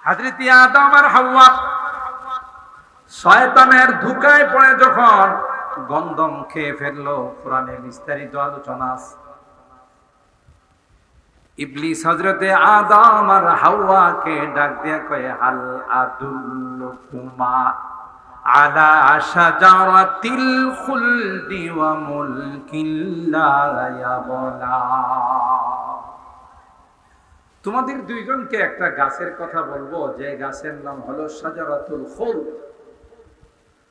হযরত আদম আর হাওয়া শয়তানের ধোঁকায় পড়ে যখন গন্ধম খেয়ে ফেললো, কোরআনে বিস্তারিত আলোচনা আছে। ইবলিস হযরতে আদম আর হাওয়াকে ডাক দিয়া কয়, হাল আদুল্লুকুমা আলা শাজারাতিল খুলদি ওয়া মুলকিন লা ইয়াবলা। তোমাদের দুইজনকে একটা গাছের কথা বলবো, যে গাছের নাম হলো শাজারাতুল খুলদ।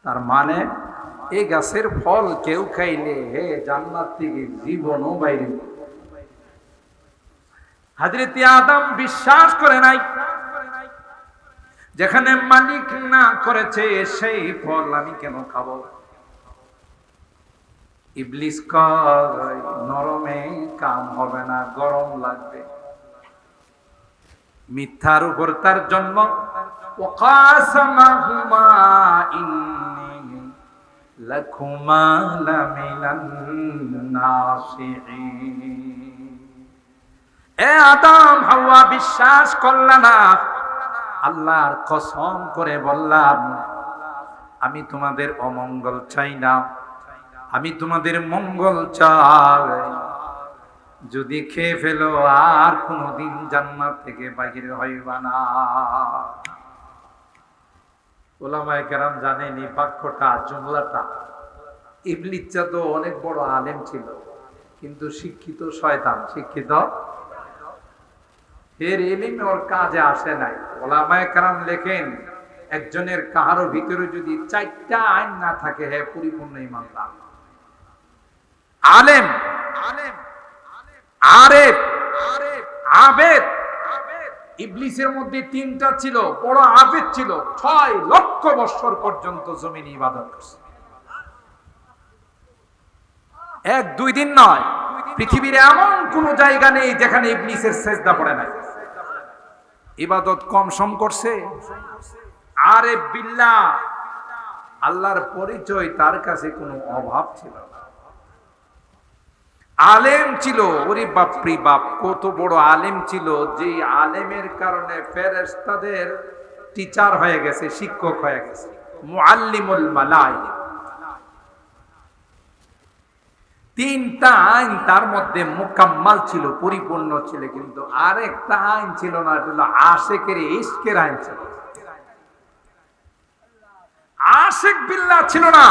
তার মানে এই গাছের ফল কেউ খাইলে হে জান্নাত থেকে জীবনও বাইরে। হযরত আদম বিশ্বাস করে নাই, যেখানে মালিক না করেছে সেই ফল আমি কেন খাবো। ইবলিস কয়, নরমে কাম হবে না, গরম লাগবে। মিথ্যার উপর তার জন্ম। ওয়াকাসামাহুমা ইন্নী লাকুমা লামিনান নাসিহিন। এ আদম হাওয়া বিশ্বাস করলা না, আল্লাহর কসম করে বললাম আমি তোমাদের অমঙ্গল চাই না, আমি তোমাদের মঙ্গল চাই। যদি খেয়ে ফেলো আর কোনদিন জান্নাত থেকে বাহির হইবা না। উলামায়ে কেরাম জানেন এই বাক্যটা, জুমলাটা, ইবলিস তো অনেক বড় আলেম ছিল, কিন্তু শিক্ষিত শয়তান। শিক্ষিত, এর ইলম ওর কাজে আসে নাই। উলামায়ে কেরাম লেখেন, একজনের কাহারো ভিতরে যদি 4টা আইন না থাকে, হে পরিপূর্ণ ঈমানদার। আলেম, আরেফ, আবেদ। ইবলিসের মধ্যে 3টা ছিল। বড় আবেদ ছিল, 6 লক্ষ বছর পর্যন্ত জমিনে ইবাদত করছে। 1-2 দিন নয়, পৃথিবীর এমন কোন জায়গা নেই যেখানে ইবলিসের সেজদা পড়ে নাই। ইবাদত কম সম করছে। আরেফ বিল্লাহ, আল্লাহর পরিচয় তার কাছে কোনো অভাব ছিল না। আলেম ছিল, ওরে বাপরে বাপ, কত বড় আলেম ছিল, যে আলেমের কারণে ফেরেশতাদের টিচার হয়ে গেছে, শিক্ষক হয়ে গেছে, মুআল্লিমুল মালায়েকা। 3টা আইন তার মধ্যে মুকাম্মাল ছিল, পরিপূর্ণ ছিল, কিন্তু আরেকটা আইন ছিল না, এটা হলো আশিকের ইশকের আইন ছিল। আশিক বিল্লাহ ছিল না।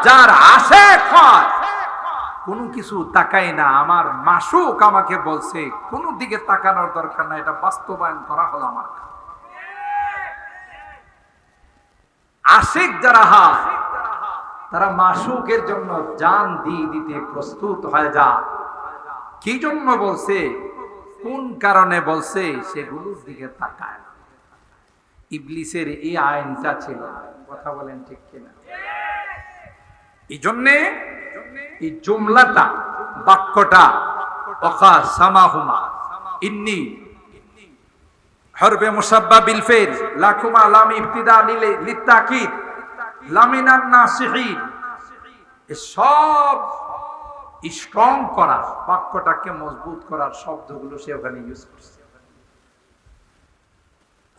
যার আশিক হয় কোনো কিছু তাকাই না, আমার মাশউক আমাকে বলছে, কোন দিকে তাকানোর দরকার না, এটা বাস্তবায়ন করা হলো আমার। আশিক যারা হয় তারা মাশউকের জন্য জান দিয়ে দিতে প্রস্তুত হয়ে যায়। কি জন্য বলছে, কোন কারণে বলছে, সেগুলোর দিকে তাকায় না। ইবলিসের এই আইনটা ছিল। কথা বলেন ঠিক কিনা? এই জন্যে এই জুমলাটা, বাক্যটা, ওয়াকাসামাহুমা ইন্নী হরফে মুসাব্বা বিল ফিল, লাকুমা লাম ইবতিদা লিতাকিদ, লামিনান নাসিহিন, সব স্ট্রং করা, বাক্যটাকে মজবুত করার শব্দগুলো সে ওখানে ইউজ করছে।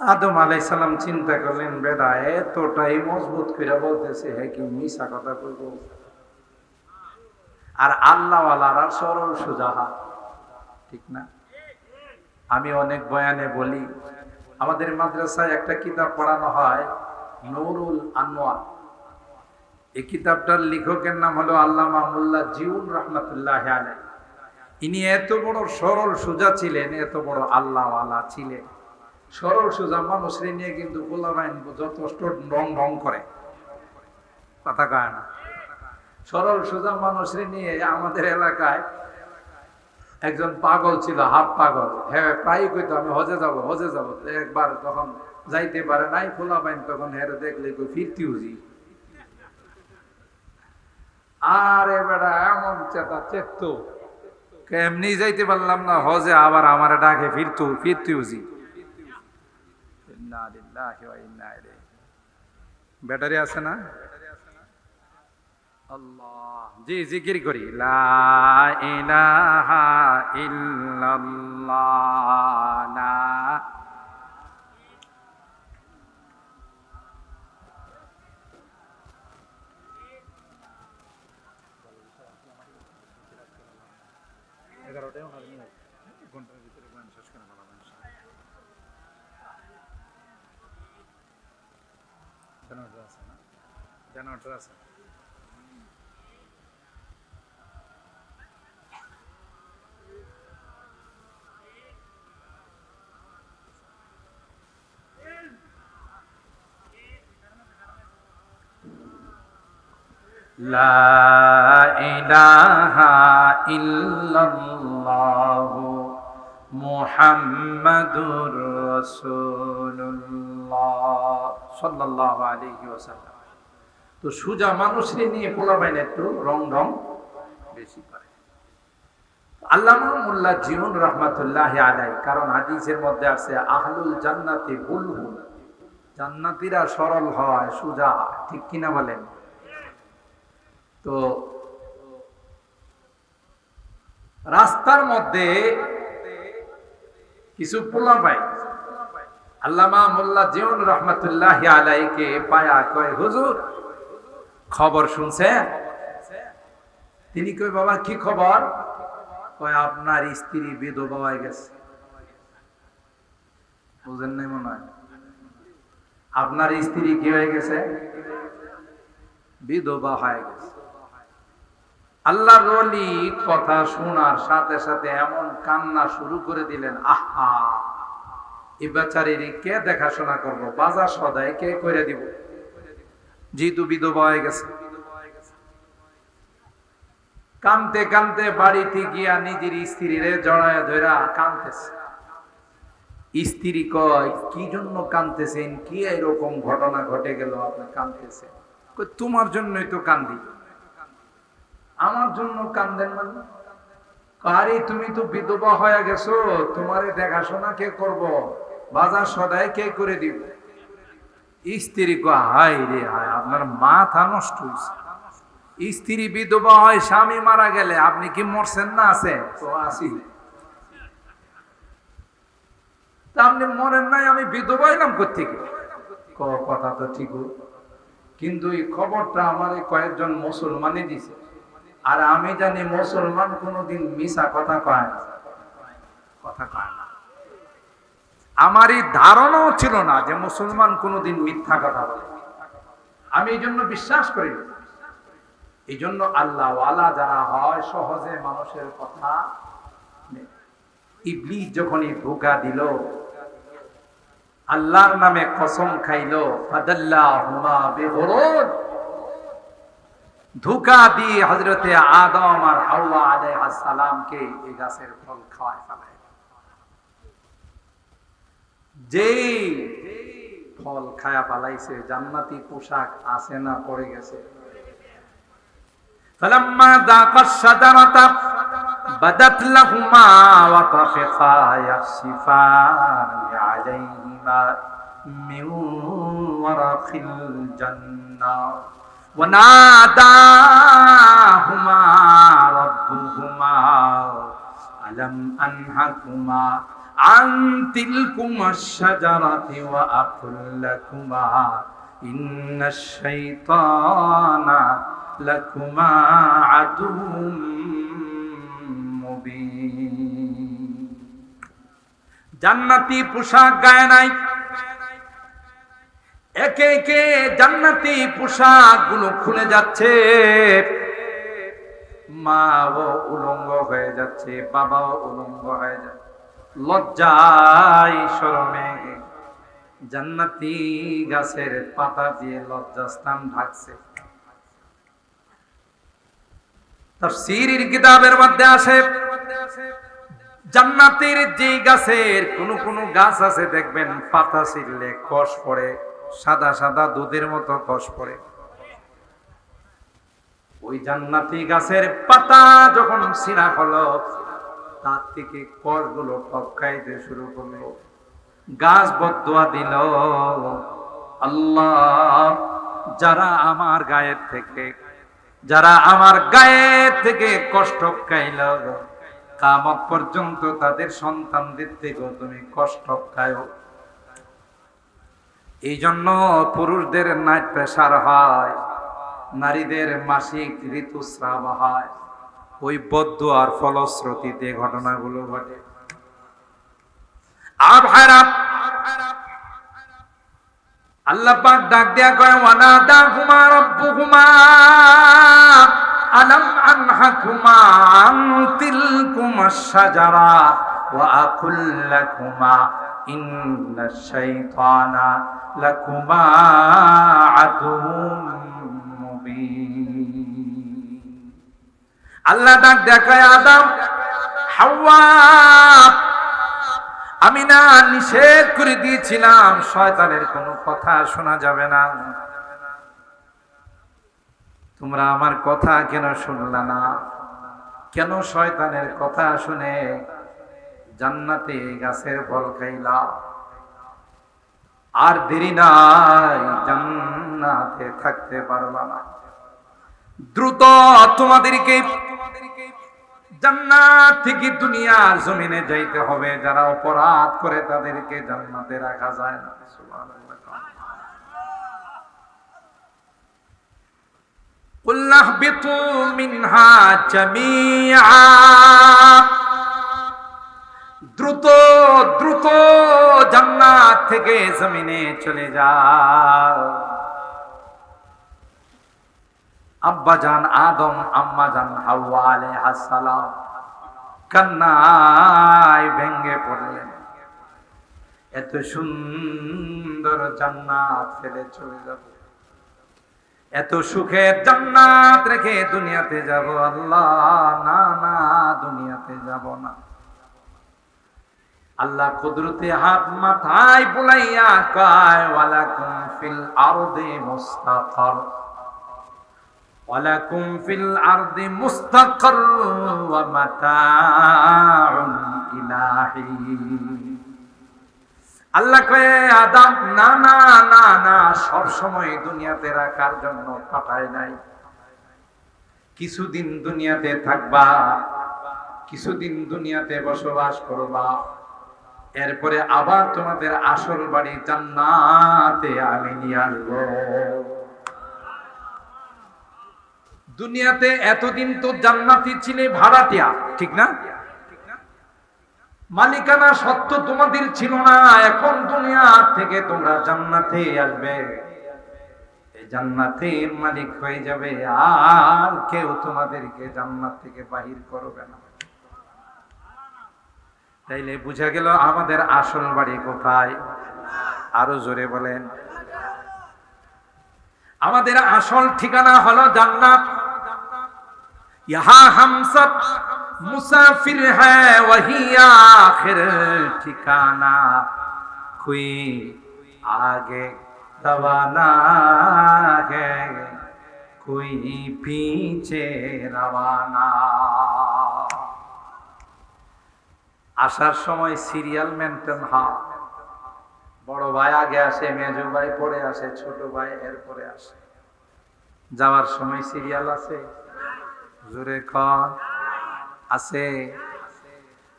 আদম আলাইহিস সালাম চিন্তা করলেন, বেটা এতটাই মজবুত করে বলতেছে, হে কি মিছা কথা কইব। আর আল্লাহওয়ালারা সরল সোজা, ঠিক না? আমি অনেক বয়ানে বলি, আমাদের মাদ্রাসায় একটা কিতাব পড়ানো হয়, নুরুল আনোয়ার। এই কিতাবটার লেখকের নাম হলো আল্লামা মোল্লা জিউন রাহমাতুল্লাহি আলাইহি। ইনি এত বড় সরল সোজা ছিলেন, এত বড় আল্লাহওয়ালা ছিলেন। সরল সোজা মানুষের নিয়ে কিন্তু গোলাবাইন যথেষ্ট রং করে, কথা কয় না। সরল সোজা মানুষের নিয়ে আমাদের এলাকায় একজন পাগল ছিল, হাফ পাগল। হ্যাঁ, প্রায় কইতো আমি হজে যাব, হজে যাব। একবার যখন যাইতে পারে নাই গোলাবাইন, তখন হেরে দেখলে ফিরতি হুজি। আরে বেটা এমন চেতা চেত, এমনি যাইতে পারলাম না হজে, আবার আমার ডাকে ফিরতি হুজি। ব্যাটারি আছে না? আল্লাহ, জি জিকির করি, লা ইলাহা ইল্লাল্লাহ, লা। ঘন্টার ভিতরে বয়ান শেষ করে ফেলাবো ইনশাআল্লাহ। জেনারেটর আছে না? জেনারেটর আছে। লা ইলাহা ইল্লাল্লাহু মুহাম্মাদুর রাসূলুল্লাহ সাল্লাল্লাহু আলাইহি ওয়াসাল্লাম। তো সুজা মানুষকে নিয়ে পোলাপাইন একটু রং ঢং বেশি করে। আল্লামা মোল্লা জীবন রহমাতুল্লাহি আলাইহি, কারণ হাদিসের মধ্যে আছে আহলুল জান্নাতি বুলবুল, জান্নাতীরা সরল হয়, সুজা হয়, ঠিক কিনা বলেন? তো রাস্তার মধ্যে কিছু পোলাপাই আল্লামা মোল্লা জীবন রহমাতুল্লাহি আলাইহিকে পায়া কয়, হুজুর খবর শুনছে? তিনি কই, বাবা কি খবর? কয়, আপনার স্ত্রী বিধবা হয়ে গেছে। বুঝেন নাই মনে হয়? আপনার স্ত্রী কি হয়ে গেছে? বিধবা হয়ে গেছে। আল্লাহর ওলি কথা শোনার সাথে সাথে এমন কান্না শুরু করে দিলেন, আহা, এই বেচারির কে দেখাশোনা করবো, বাজার সদাই কে করে দিব, যেহেতু বিধবা হয়ে গেছে। কানতে কানতে বাড়িতে গিয়া নিজের স্ত্রীরে জড়ায় ধরা কানতেছে। স্ত্রী কয়, কি জন্য কানতেছেন? কি এরকম ঘটনা ঘটে গেল আপনি কানতেছেন? কই, তোমার জন্যই তো কান্দি। আমার জন্য কান্দেন মানে? আরে তুমি তো বিধবা হয়ে গেছো, তোমারে দেখাশোনা কে করব, বাজার সদাই কে করে দিব? স্ত্রী কয়, হায় রে হায়, আপনার মাথা নষ্ট হয়েছে। স্ত্রী বিধবা হয়, স্বামী মারা গেলে আপনি কি মরছেন না? আছে তো, আসি। আপনি মরেন নাই, আমি বিধবা হইলাম কোত্থেকে? কথা তো ঠিক, কিন্তু এই খবরটা আমার কয়েকজন মুসলমানই দিছে, আর আমি জানি মুসলমান কোনোদিন মিছা কথা কয় না, কথা কয় না। আমার এই ধারণাও ছিল না যে মুসলমান কোনোদিন মিথ্যা কথা বলে। আমি এই জন্য বিশ্বাস করি। এই জন্য আল্লাহ ওয়ালা যারা হয়, সহজে মানুষের কথা। ইবলিস যখন ধোঁকা দিল, আল্লাহর নামে কসম খাইল, ফাদাল্লাহুমা বিগুরুর, ধোঁকা দিয়ে হযরতে আদম আর হাওয়া আলাইহিস সালামকে এই গাছের ফল খাওয়ায় ফেলায়। যেই ফল খায়া পালাইছে, জান্নাতি পোশাক আছে না পড়ে গেছে। فلما ذاقا الشجرة بدت لهما وطفقا يخصفان عليهما من ورق الجنة وناداهما ربهما ألم أنهكما عن تلكما الشجرة وأقل لكما إن الشيطان লাকুমা আদুউম মুবিন। জান্নাতি পোশাক গায়ে নাই, একে একে জান্নাতি পোশাক গুলো খুলে যাচ্ছে। মাও উলঙ্গ হয়ে যাচ্ছে, বাবাও উলঙ্গ হয়ে যাচ্ছে। লজ্জায় শরমে জান্নাতি গাছের পাতা দিয়ে লজ্জাস্থান ঢাকছে। তাফসীরের কিতাবের মধ্যে আসে, জান্নাতের যে গাছের কোন গাছ আছে দেখবেন পাতা ছিঁড়লে কষ পড়ে, সাদা সাদা দুধের মতো কষ পড়ে। ওই জান্নাতি গাছের পাতা যখন ছিঁড়া হলো, তার থেকে কষগুলো টপকাইতে শুরু করলো। গাছ বদদুয়া দিল, আল্লাহ, যারা আমার গায়ের থেকে যারা আমার গায়ে থেকে কষ্ট খাইল, কিয়ামত পর্যন্ত তাদের সন্তানদের থেকেও তুমি কষ্ট খাও। এই জন্য পুরুষদের নাইট প্রেসার হয়, নারীদের মাসিক ঋতুস্রাব হয়, ওই বদদুয়ার ফলশ্রুতিতে ঘটনাগুলো ঘটে। আর ভাইরা, আল্লাহ পাক ডাক দেয়া কয়, ওয়ানাদাহুমা রাব্বুহুমা আলাম আনহাকুমা আন তিলকুমাশ শাজারা ওয়া আকুল লাকুমা ইন্নাশ শাইতানা লাকুমা আদুউম মুবিন। আল্লাহ ডাক দেয়া কয়, আদম, হাওয়া, আমি না নিষেধ করে দিয়েছিলাম শয়তানের কোনো কথা শোনা যাবে না, তোমরা আমার কথা কেন শুনলা না? কেন শয়তানের কথা শুনে জান্নাতে গাছের ফল খাইলা? আর দেরি নাই, জান্নাতে থাকতে পারবা না। দ্রুত তোমাদেরকে জান্নাত থেকে দুনিয়ার জমিনে যাইতে হবে। যারা অপরাধ করে তাদেরকে জান্নাতে রাখা যায় না। সুবহানাল্লাহ। কুল্লা বিতু মিনহা জামিআ, দ্রুত দ্রুত জান্নাত থেকে জমিনে চলে যাও। আব্বাজান আদম, আম্মাজান হাওয়া আলাইহিস সালাম কান্নায় ভেঙে পড়লেন। এত সুন্দর জান্নাত ফেলে চলে যাব, এত সুখের জান্নাত রেখে দুনিয়াতে যাব? আল্লাহ, না না, দুনিয়াতে যাব না। আল্লাহ কুদরতে হাত মাথায় বুলাইয়া কয়, ওয়ালাকুম ফিল আরদি মুস্তাকার, ওয়ালাকুম ফিল আরদি মুস্তাকার ওয়া মাতাউন ইলাহি। আল্লাহ কয়ে, আদম, না না না না, সব সময় দুনিয়াতে রাখার জন্য পাঠায় নাই। কিছুদিন দুনিয়াতে থাকবা, কিছুদিন দুনিয়াতে বসবাস করবা, এরপরে আবার তোমাদের আসল বাড়ি জান্নাতে আমি নিয়ে আসবো। দুনিয়াতে এতদিন তো জান্নাতি ছিলে ভাড়াটিয়া, ঠিক না? মালিকানা সত্য তোমাদের ছিল না। এখন দুনিয়া থেকে তোমরা জান্নাতে আসবে, এই জান্নাতের মালিক হয়ে যাবে, আর কেউ তোমাদেরকে জান্নাত থেকে বাহির করবে না। তাইলে বুঝা গেল আমাদের আসল বাড়ি কোথায়? আরো জোরে বলেন। আমাদের আসল ঠিকানা হলো জান্নাত। ইহা হাম সব মুসাফির হ্যায়, ওহি আখির ঠিকানা, কোই আগে রওয়ানা হ্যায়, কোই পিছে রওয়ানা। আসার সময় সিরিয়াল মেনটেন হয়। বড় ভাই আগে আসে, মেজো ভাই পরে আসে, ছোট ভাই এরপরে আসে। যাওয়ার সময় সিরিয়াল আছে? জোরে কর, আছে।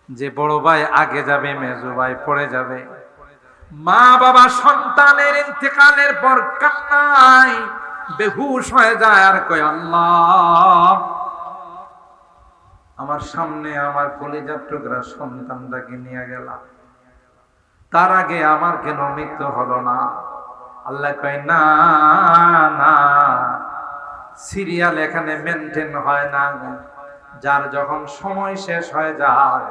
যে বড় ভাই আগে যাবে, মেজো ভাই পরে যাবে। মা বাবা সন্তানের ইন্তেকালের পর কান্নায় বেহুশ হয়ে যায় আর কয়, আল্লাহ, আমার সামনে আমার কলিজার টুকরা সন্তানটাকে নিয়ে গেলাম, তার আগে আমার কেন মৃত্যু হলো না? আল্লাহ কয়, না না, সিরিয়াল এখানে মেনটেন হয় না। যার যখন সময় শেষ হয়ে যায়,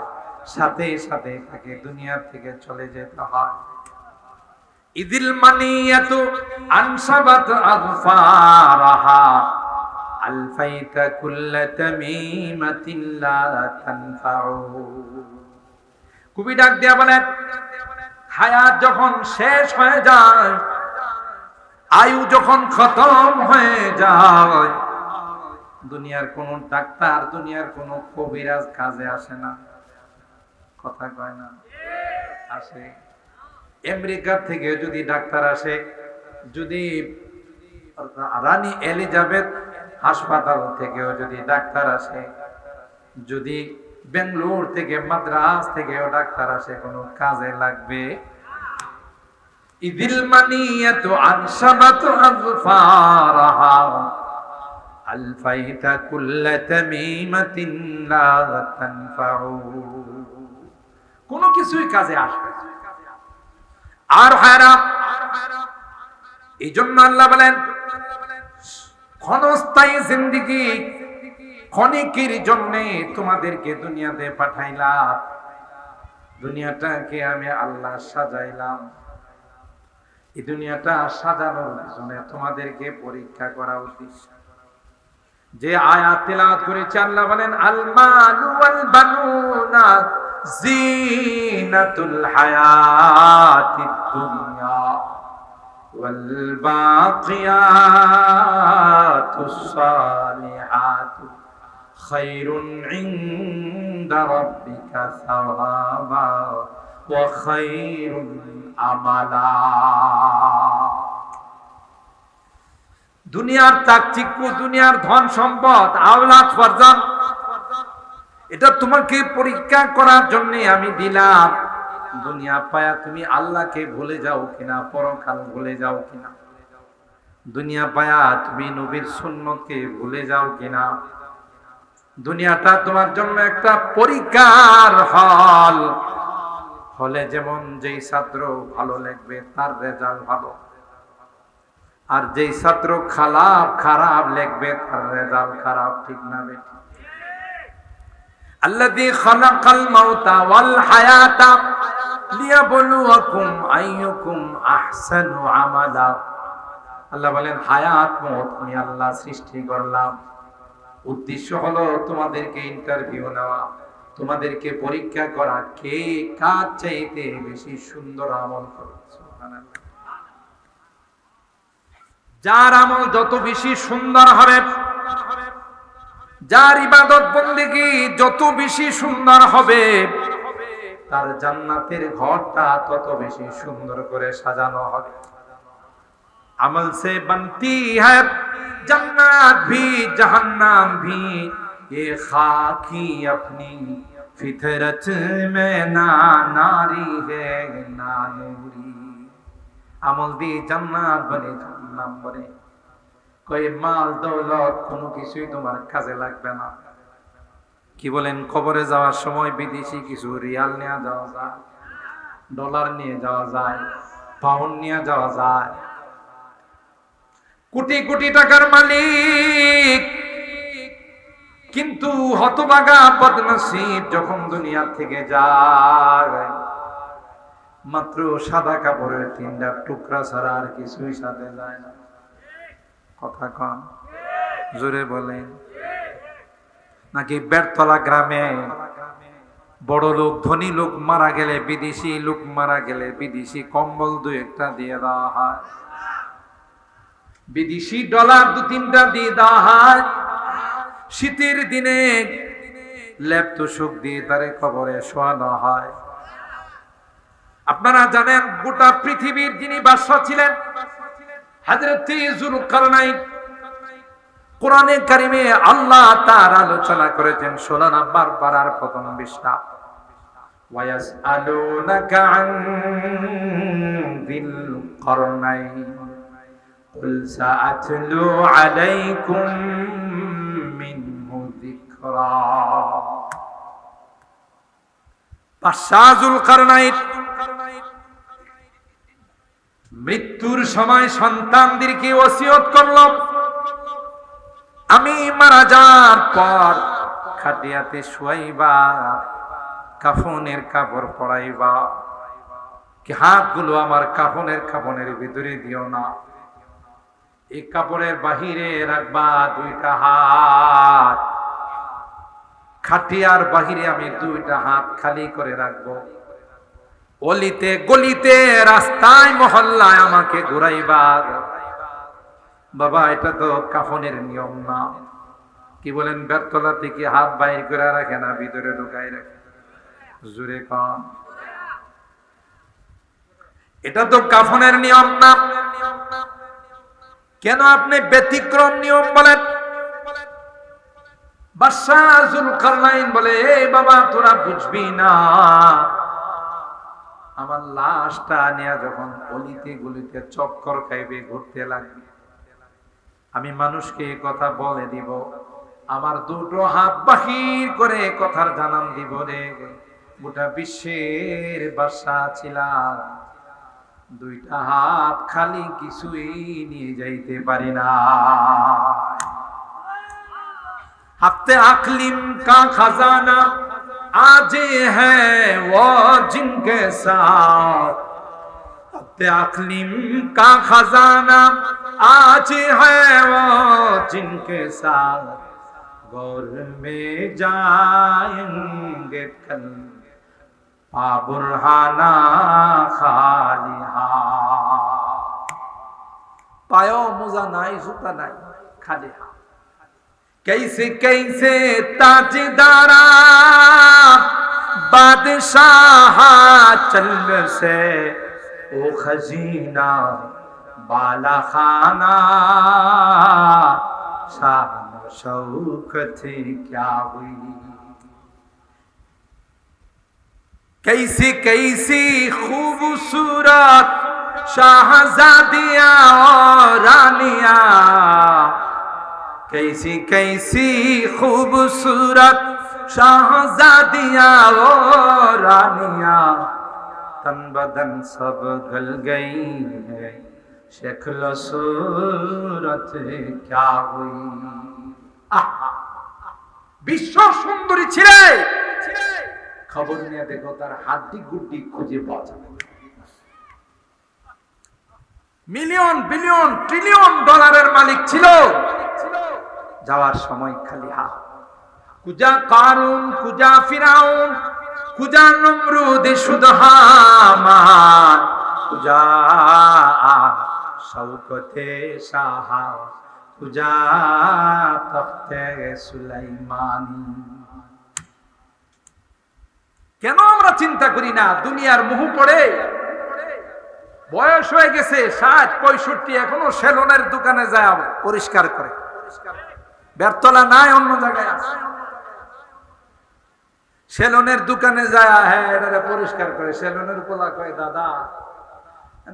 সাথে সাথে তাকে দুনিয়া থেকে চলে যেতে হয়। ইদিল মানিয়াতু আনসাবাত আযফারাহা আলফাইতা কুল্লা তামিমাতিন লা তানফাউ। কবি ডাক দিয়া বলেন, হায়াত যখন শেষ হয়ে যায়, আয়ু যখন খতম হয়ে যায়, দুনিয়ার কোন ডাক্তার, দুনিয়ার কোন কবিরাজ কাজে আসে না। কথা কয় না? আসে। আমেরিকা থেকে যদি ডাক্তার আসে, যদি রানী এলিজাবেথ হাসপাতাল থেকেও যদি ডাক্তার আসে, যদি বেঙ্গালুরু থেকে মাদ্রাস থেকেও ডাক্তার আসে, কোনো কাজে লাগবে? ইদিল মানিয়াতু আনসাবাতু আযফারাহা আলফাইতা কুল্লা তামিমাতিন লা তানফাউ। কোনো কিছুই কাজে আসবে না। আর হারাম, এই জন্য আল্লাহ বলেন ক্ষণস্থায়ী জিন্দেগি, ক্ষণিকের জন্য তোমাদেরকে দুনিয়াতে পাঠাইলাম, দুনিয়াটাকে আমি আল্লাহ সাজাইলাম। এই দুনিয়াটা সাজানোর পিছনে তোমাদেরকে পরীক্ষা করা উদ্দেশ্য। যে আয়াত তেলাওয়াত করেছে, আল্লাহ বলেন আল মালু ওয়াল বানুনা জিনাতুল হায়াতিদ দুনিয়া ওয়াল বাকিয়াতুস সালিহাতু খায়রুন ইনদা রাব্বিকা সাওয়াবা ওয়া খায়রুন আমালা। দুনিয়ার চাকচিক্য, দুনিয়ার ধন সম্পদ, আওলাদ ফরজান, এটা তোমাকে পরীক্ষা করার জন্য আমি দিলাম। দুনিয়া পায়া তুমি আল্লাহকে ভুলে যাও কিনা, পরকাল ভুলে যাও কিনা, দুনিয়া পায়া তুমি নবীর সুন্নতকে ভুলে যাও কিনা। দুনিয়াটা তোমার জন্য একটা পরীক্ষার হল। হলে যেমন যেই ছাত্র ভালো লিখবে তার রেজাল্ট ভালো, আর যেই ছাত্র খারাপ লিখবে তার রেজাল্ট খারাপ। ঠিক না বেঠিক? আল্লাযী খালাকাল মাউতা ওয়াল হায়াতা লিয়াবলুয়াকুম আইয়ুকুম আহসানু আমালা। আল্লাহ বলেন হায়াত মওত আমি আল্লাহ সৃষ্টি করলাম, উদ্দেশ্য হলো তোমাদেরকে ইন্টারভিউ নেওয়া, তোমাদেরকে পরীক্ষা করা কে কার চাইতে বেশি সুন্দর আমল করে। সুবহানাল্লাহ। যার আমল যত বেশি সুন্দর হবে, যার ইবাদত বন্দেগী যত বেশি সুন্দর হবে, তার জান্নাতের ঘরটা তত বেশি সুন্দর করে সাজানো হবে। আমল সে বনতি है जन्नत भी जहन्नम भी, ये खाकी अपनी फितरत में ना नारी है ना नूरी। আমল দিয়ে জান্নাত বনে, জাহান্নাম বনে। কই মাল দৌলত কোনো কিছুই তোমার কাজে লাগবে না। কি বলেন? কবরে যাওয়ার সময় বিদেশি কিছু রিয়াল নিয়ে যাওয়া যায়, ডলার নিয়ে যাওয়া যায়, পাউন্ড নিয়ে যাওয়া যায়। কোটি কোটি টাকার মালিক, কিন্তু হতভাগা বদনসিব যখন দুনিয়া থেকে যায়, মাত্র সাদা কাপড়ের 3টা টুকরা ছাড়া আর কিছুই সাথে যায় না। কথা কন, জোরে বলেন। নাকি বেরতলা গ্রামে বড় লোক ধনী লোক মারা গেলে, বিদেশি লোক মারা গেলে বিদেশি কম্বল 2-1টা দিয়ে দেওয়া হয়, বিদেশি ডলার 2-3টা দিয়ে দেওয়া হয়। শীতের দিনে লেপ তোশক দিয়ে তারে কবরে শোয়ানো হয়। আপনারা জানেন গোটা পৃথিবীর যিনি বাদশা ছিলেন হযরত যুলকারনাইন, কোরআনে কারিমে আল্লাহ তার আলোচনা করেছেন 16 নম্বর পারার প্রথম পৃষ্ঠা। ওয়ায়াসআলুনাকা আন যিল করনাইন কুল সাআতলু আলাইকুম মিনহু যিকরা। বাদশা যুলকারনাইন মৃত্যুর সময় সন্তানদেরকে ওসিয়ত করল, আমি মারা যাওয়ার পর খাটিয়াতে শুয়াইবা, কাফনের কাপড় পরাইবা, কি হাতগুলো আমার কাফনের ভিতরে দিও না, এই কাপড়ের বাহিরে রাখবা 2টা হাত, খাটিয়ার বাহিরে আমি 2টা হাত খালি করে রাখবো। অলিতে গলিতে রাস্তায় মহল্লায় আমাকে ঘুরাইবা। বাবা এটা তো কাফনের নিয়ম না। কি বলেন? বেরতলা থেকে হাত বাইর করে রাখে না, ভিতরে ঢুকাই রাখে। জোরে কন। এটা তো কাফনের নিয়ম না। কেন আপনি ব্যতিক্রম নিয়ম বলেন? বাদশাহ যুলকারনাইন বলে, এই বাবা তোরা বুঝবি না, আমার লাশটা নিয়ে যখন অলিতে গলিতে চক্কর খাইবে, ঘুরতে লাগবে, আমি মানুষকে কথা বলে দিব, আমার দুটো হাত বাহির করে কথার জানান দিব রে, গোটা বিশ্বের বাদশা ছিলাম, দুইটা হাত খালি কিছুই নিয়ে যাইতে পারি না। হাতে আকলিম কা খাজানা आज है वो जिनके साथ, हाथे अक़लीम का खजाना आज है वो जिनके साथ, गौर में जाएंगे कल बुरहाना खाली हाथ, पायो मुजा नाई जुता नाई खाली हाथ। कैसे कैसे ताजदारा बादशाह चल से ओ खजीना बाला खाना, शान शौकत क्या हुई, कैसी कैसी खूबसूरत शाहजादियां और रानियां, कैसी कैसी खूबसूरत शाहजादियां और रानियां, तन बदन सब गल गई है, शक्ल सूरत क्या हुई। বিশ্ব সুন্দরী ছিলে, খবর নিয়ে দেখো তার হাড্ডি গুড্ডি খুঁজে পাওয়া যাবে। মিলিয়ন বিলিয়ন ট্রিলিয়ন ডলারের মালিক ছিল, যাওয়ার সময় খালি হাত। কুজা কারুন, কুজা ফিরাউন, কুজা নমরুদ শুধু হামান, কুজা শওকতে শাহ, কুজা তখতে সুলাইমানি। কেন আমরা চিন্তা করি না? দুনিয়ার মোহ পড়ে বয়স হয়ে গেছে 60-65, এখনো সেলুনের দোকানে যায় পরিষ্কার করে, বেরতলা নাই অন্য জায়গায় আছে, সেলুনের দোকানে যায় হ্যাঁ এটা পরিষ্কার করে। সেলুনের পোলা কয়, দাদা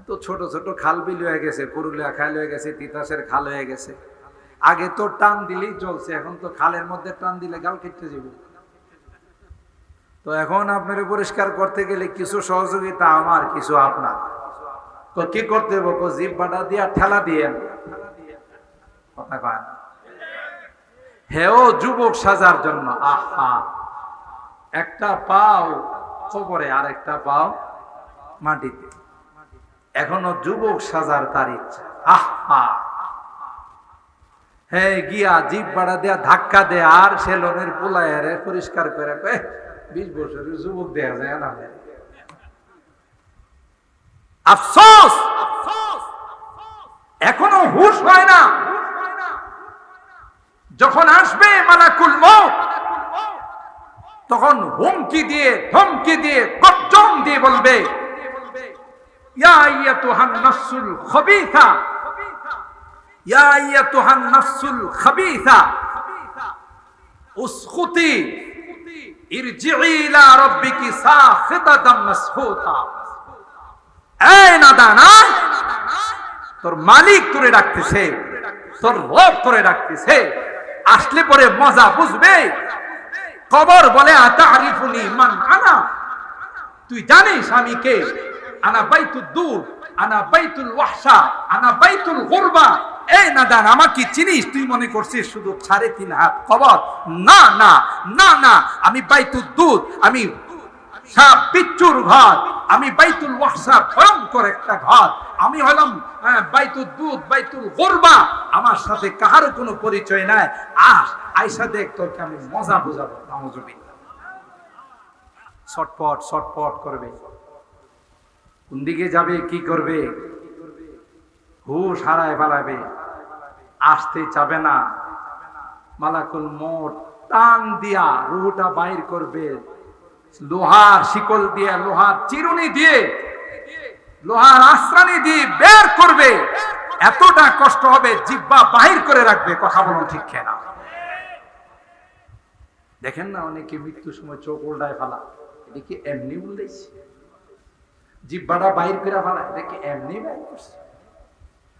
তো ছোট ছোট খাল বিল হয়ে গেছে, পুরুলিয়া খাল হয়ে গেছে, তিতাসের খাল হয়ে গেছে, আগে তো টান দিলেই চলছে, এখন তো খালের মধ্যে টান দিলে গাল কেটে যাবে, তো এখন আপনার পরিষ্কার করতে গেলে কিছু সহযোগিতা আমার, কিছু আপনার। তো কি করতে হবে? জিভ বাটা দিয়া ঠেলা দিয়ে কথা কয় হেও যুবক সাজার জন্য। আহা, একটা পাও কবরে আর একটা পাও মাটিতে, এখনো যুবক সাজার তার ইচ্ছা। আহা, হে গিয়া জিভ বাড়া দেয়া ধাক্কা দে, আর সেলনের পোলায়ারে পরিষ্কার করে 20 বছরের যুবক দেয়া যায় না। আফসোস, এখনো হুশ হয় না। যখন আসবে মালাকুল মউত, তখন হুমকি দিয়ে ধমকি দিয়ে গর্জন দিয়ে বলবে, ইয়া আইয়াতুহান নাফসুল খাবিসা, ইয়া আইয়াতুহান নাফসুল খাবিসা উসখুতি ইরজিই ইলা রাব্বিকি সাখিতাতাম মাসখুতা। এই নাদানা, তোর মালিক তোরে ডাকতেছে, তোর রব তোরে ডাকতেছে, আসলে পরে মজা বুঝবে। কবর বলে, আতারিফুনি মান আনা, তুই জানিস আমি কে? আনা বাইতুদ দুর, আনা বাইতুল ওয়াহশা, আনা বাইতুল গুরবা। এই নাদান, আমাকে চিনিস? তুই মনে করছিস শুধু 3.5 হাত কবর? না না না না, আমি বাইতুদ দুর, আমি সাপ বিচ্ছুর ঘর, আমি বাইতুল ওয়াহশা ভয়ঙ্কর একটা ঘর, আমি হলাম বাইতুল দুধ, বাইতুল গুরবা, আমার সাথে কাহারও কোনো পরিচয় নাই। আয়সা দেখ, তোকে আমি মজা বোঝাবো। নাউজুবিল্লাহ। ছটপট ছটপট করবে, কোন দিকে যাবে, কি করবে, হুশ হারায় পালাবে, আসতে চাবে না। মালাকুল মউত টান দিয়া রুহটা বাইর করবে, লোহার শিকল দিয়ে, লোহার চিরুনি দিয়ে, লোহার আশ্রানি দিয়ে বের করবে। এতটা কষ্ট হবে, জিহ্বা বাহির করে রাখবে। কথা বলুন ঠিক কিনা? দেখেন না অনেকে মৃত্যুর সময় চোখ উল্টায় ফেলা, এটা কি এমনি উল্টাইছে? জিব্বাটা বাইর করে ফেলা, এটা কি এমনি বাইর করছে?